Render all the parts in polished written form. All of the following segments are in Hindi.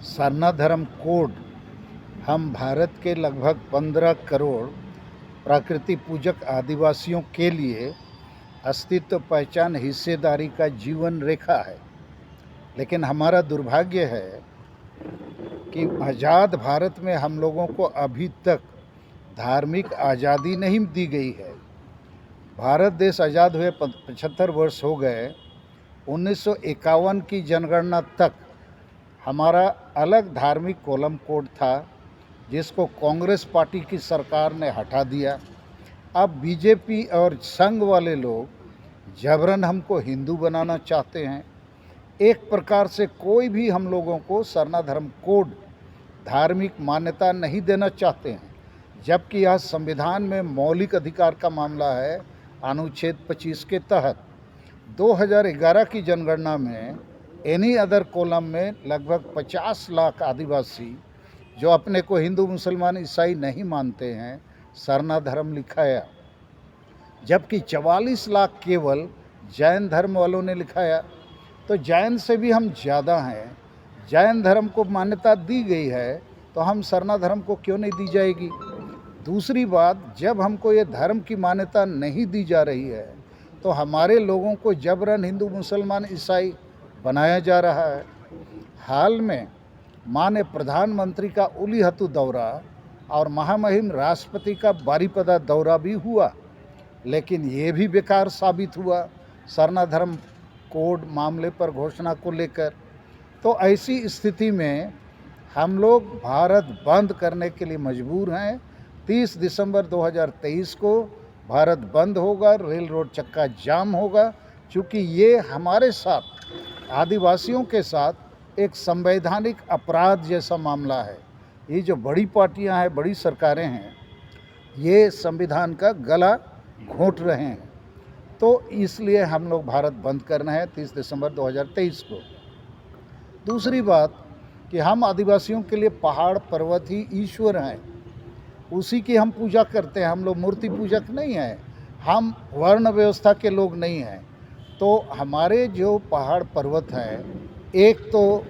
सरना धर्म कोड हम भारत के लगभग 15 करोड़ प्रकृति पूजक आदिवासियों के लिए अस्तित्व, पहचान, हिस्सेदारी का जीवन रेखा है। लेकिन हमारा दुर्भाग्य है कि आज़ाद भारत में हम लोगों को अभी तक धार्मिक आज़ादी नहीं दी गई है। भारत देश आज़ाद हुए 75 वर्ष हो गए। 1951 की जनगणना तक हमारा अलग धार्मिक कॉलम कोड था, जिसको कांग्रेस पार्टी की सरकार ने हटा दिया। अब बीजेपी और संघ वाले लोग जबरन हमको हिंदू बनाना चाहते हैं। एक प्रकार से कोई भी हम लोगों को सरना धर्म कोड धार्मिक मान्यता नहीं देना चाहते हैं, जबकि यह संविधान में मौलिक अधिकार का मामला है। अनुच्छेद 25 के तहत 2011 की जनगणना में एनी अदर कॉलम में लगभग 50 लाख आदिवासी जो अपने को हिंदू, मुसलमान, ईसाई नहीं मानते हैं, सरना धर्म लिखाया, जबकि 44 लाख केवल जैन धर्म वालों ने लिखाया। तो जैन से भी हम ज़्यादा हैं। जैन धर्म को मान्यता दी गई है, तो हम सरना धर्म को क्यों नहीं दी जाएगी? दूसरी बात, जब हमको ये धर्म की मान्यता नहीं दी जा रही है, तो हमारे लोगों को जबरन हिंदू, मुसलमान, ईसाई बनाया जा रहा है। हाल में माननीय प्रधानमंत्री का उलीहतु दौरा और महामहिम राष्ट्रपति का बारीपदा दौरा भी हुआ, लेकिन ये भी बेकार साबित हुआ सरना धर्म कोड मामले पर घोषणा को लेकर। तो ऐसी स्थिति में हम लोग भारत बंद करने के लिए मजबूर हैं। 30 दिसंबर 2023 को भारत बंद होगा, रेल रोड चक्का जाम होगा, क्योंकि ये हमारे साथ, आदिवासियों के साथ एक संवैधानिक अपराध जैसा मामला है। ये जो बड़ी पार्टियां हैं, बड़ी सरकारें हैं, ये संविधान का गला घोंट रहे हैं। तो इसलिए हम लोग भारत बंद करना है 30 दिसंबर 2023 को। दूसरी बात कि हम आदिवासियों के लिए पहाड़ पर्वत ही ईश्वर हैं, उसी की हम पूजा करते हैं। हम लोग मूर्ति पूजक नहीं हैं, हम वर्ण व्यवस्था के लोग नहीं हैं। तो हमारे जो पहाड़ पर्वत हैं, एक तो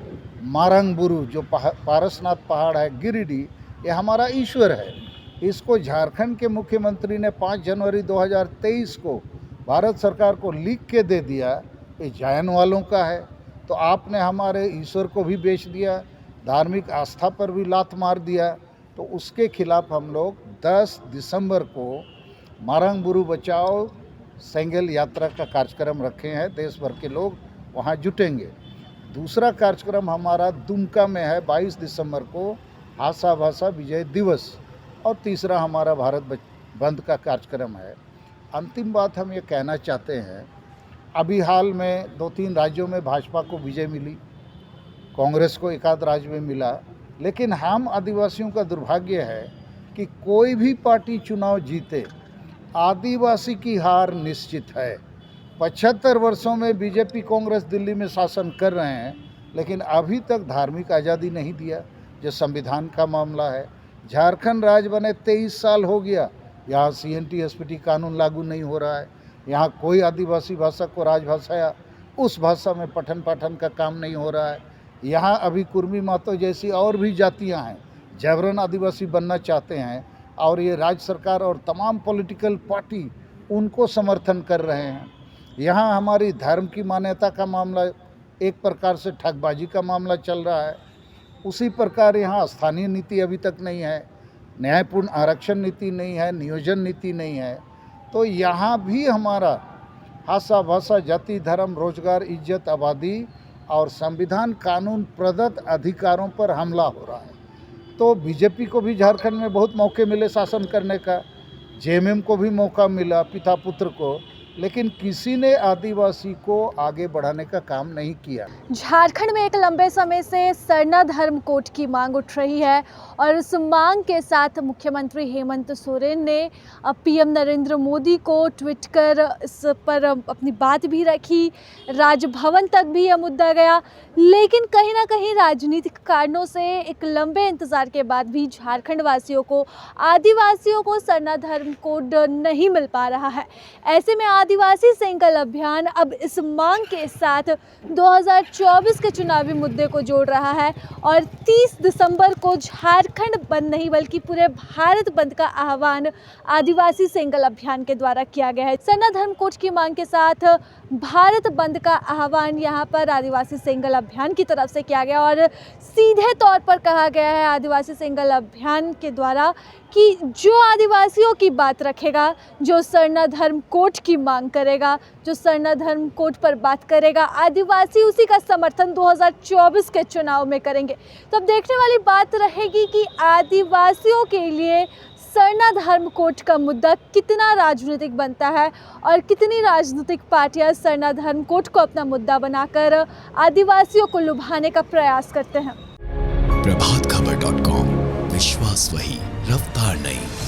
मारंगबुरु जो पारसनाथ पहाड़ है, गिरिडीह, ये हमारा ईश्वर है। इसको झारखंड के मुख्यमंत्री ने 5 जनवरी 2023 को भारत सरकार को लिख के दे दिया, ये जैन वालों का है। तो आपने हमारे ईश्वर को भी बेच दिया, धार्मिक आस्था पर भी लात मार दिया। तो उसके खिलाफ हम लोग 10 दिसंबर को मारंगबुरु बचाओ सेंगेल यात्रा का कार्यक्रम रखे हैं। देश भर के लोग वहाँ जुटेंगे। दूसरा कार्यक्रम हमारा दुमका में है 22 दिसंबर को, आशा भाषा विजय दिवस। और तीसरा हमारा भारत बंद का कार्यक्रम है। अंतिम बात हम ये कहना चाहते हैं, अभी हाल में 2-3 राज्यों में भाजपा को विजय मिली, कांग्रेस को एक आध राज्य में मिला, लेकिन हम आदिवासियों का दुर्भाग्य है कि कोई भी पार्टी चुनाव जीते, आदिवासी की हार निश्चित है। 75 वर्षों में बीजेपी, कांग्रेस दिल्ली में शासन कर रहे हैं, लेकिन अभी तक धार्मिक आज़ादी नहीं दिया, जो संविधान का मामला है। झारखंड राज्य बने 23 साल हो गया, यहाँ CNT SPT कानून लागू नहीं हो रहा है। यहाँ कोई आदिवासी भाषा को राजभाषा या उस भाषा में पठन पाठन का काम नहीं हो रहा है। यहाँ अभी कुर्मी मातो जैसी और भी जातियाँ हैं, जबरन आदिवासी बनना चाहते हैं, और ये राज्य सरकार और तमाम पॉलिटिकल पार्टी उनको समर्थन कर रहे हैं। यहाँ हमारी धर्म की मान्यता का मामला एक प्रकार से ठगबाजी का मामला चल रहा है। उसी प्रकार यहाँ स्थानीय नीति अभी तक नहीं है, न्यायपूर्ण आरक्षण नीति नहीं है, नियोजन नीति नहीं है। तो यहाँ भी हमारा आशा भाषा, जाति, धर्म, रोजगार, इज्जत, आबादी और संविधान कानून प्रदत्त अधिकारों पर हमला हो रहा है। तो बीजेपी को भी झारखंड में बहुत मौके मिले शासन करने का, JMM को भी मौका मिला, पिता पुत्र को, लेकिन किसी ने आदिवासी को आगे बढ़ाने का काम नहीं किया। झारखंड में एक लंबे समय से सरना धर्म कोड की मांग उठ रही है, और इस मांग के साथ मुख्यमंत्री हेमंत सोरेन ने PM नरेंद्र मोदी को ट्वीट कर इस पर अपनी बात भी रखी। राजभवन तक भी यह मुद्दा गया, लेकिन कहीं ना कहीं राजनीतिक कारणों से एक लंबे इंतजार के बाद भी झारखंड वासियों को, आदिवासियों को सरना धर्म कोड नहीं मिल पा रहा है। ऐसे में आदिवासी संकल्प अभियान अब इस मांग के साथ 2024 के चुनावी मुद्दे को जोड़ रहा है और 30 दिसंबर को झारखंड बंद नहीं बल्कि पूरे भारत बंद का आह्वान आदिवासी संकल्प अभियान के द्वारा किया गया है। सरना धर्म कोड की मांग के साथ भारत बंद का आह्वान यहाँ पर आदिवासी संकल्प अभियान की तरफ से किया गया और सीधे तौर पर कहा गया है आदिवासी संकल्प अभियान के द्वारा कि जो आदिवासियों की बात रखेगा, जो सरना धर्म कोड की मांग करेगा, जो सरना धर्म कोड पर बात करेगा, आदिवासी उसी का समर्थन 2024 के चुनाव में करेंगे। तो अब देखने वाली बात रहेगी कि आदिवासियों के लिए सरना धर्म कोड का मुद्दा कितना राजनीतिक बनता है और कितनी राजनीतिक पार्टियां सरना धर्म कोड को अपना मुद्दा बनाकर आदिवासियों को लुभाने का प्रयास करते हैं। प्रभातखबर.com, विश्वास वही, रफ्तार नहीं।